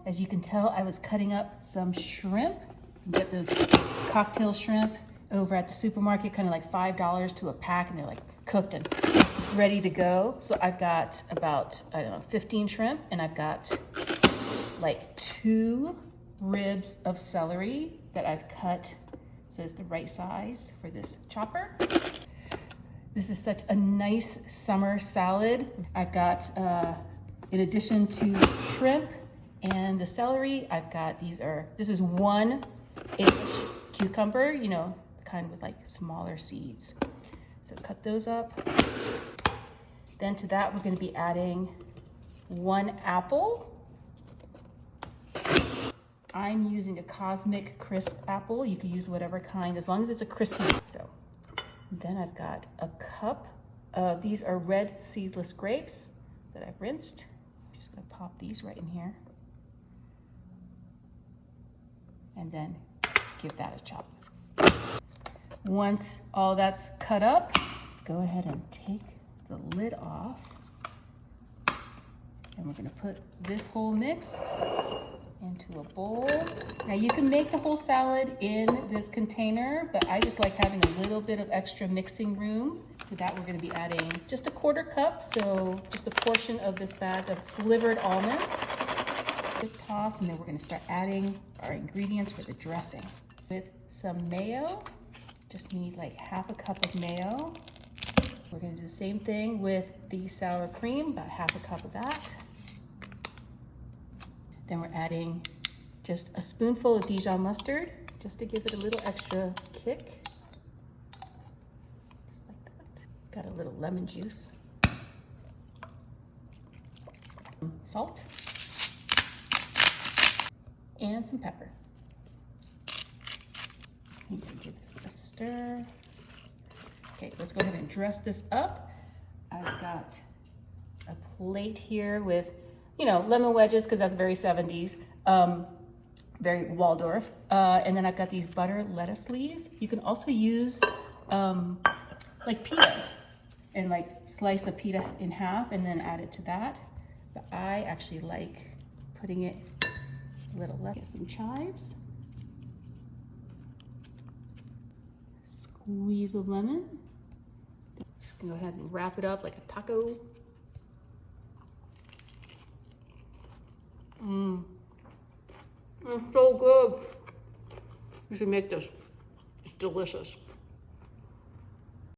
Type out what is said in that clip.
as you can tell, I was cutting up some shrimp. You get those cocktail shrimp over at the supermarket, kind of like $5 to a pack, and they're like cooked and ready to go. So I've got about, I don't know, 15 shrimp, and I've got like 2 ribs of celery that I've cut so it's the right size for this chopper. This is such a nice summer salad. I've got, in addition to shrimp and the celery, I've got, this is 1-inch cucumber, you know, the kind with like smaller seeds. So cut those up. Then to that, we're gonna be adding 1 apple. I'm using a Cosmic Crisp apple. You can use whatever kind, as long as it's a crispy. So then I've got a cup of, these are red seedless grapes that I've rinsed. I'm just gonna pop these right in here. And then give that a chop. Once all that's cut up, let's go ahead and take the lid off. And we're gonna put this whole mix into a bowl. Now you can make the whole salad in this container, but I just like having a little bit of extra mixing room. To that, we're gonna be adding just a 1/4 cup, so just a portion of this bag of slivered almonds. Quick toss, and then we're gonna start adding our ingredients for the dressing. With some mayo, just need like 1/2 cup of mayo. We're gonna do the same thing with the sour cream, about 1/2 cup of that. Then we're adding just a spoonful of Dijon mustard, just to give it a little extra kick. Just like that. Got a little lemon juice. Salt. And some pepper. I'm gonna give this a stir. Okay, let's go ahead and dress this up. I've got a plate here with, you know, lemon wedges, because that's very 70s, very Waldorf. And then I've got these butter lettuce leaves. You can also use like pitas, and like slice a pita in half and then add it to that. But I actually like putting it a little less. Get some chives. Squeeze of lemon. Just gonna go ahead and wrap it up like a taco. It's so good. You should make this. It's delicious.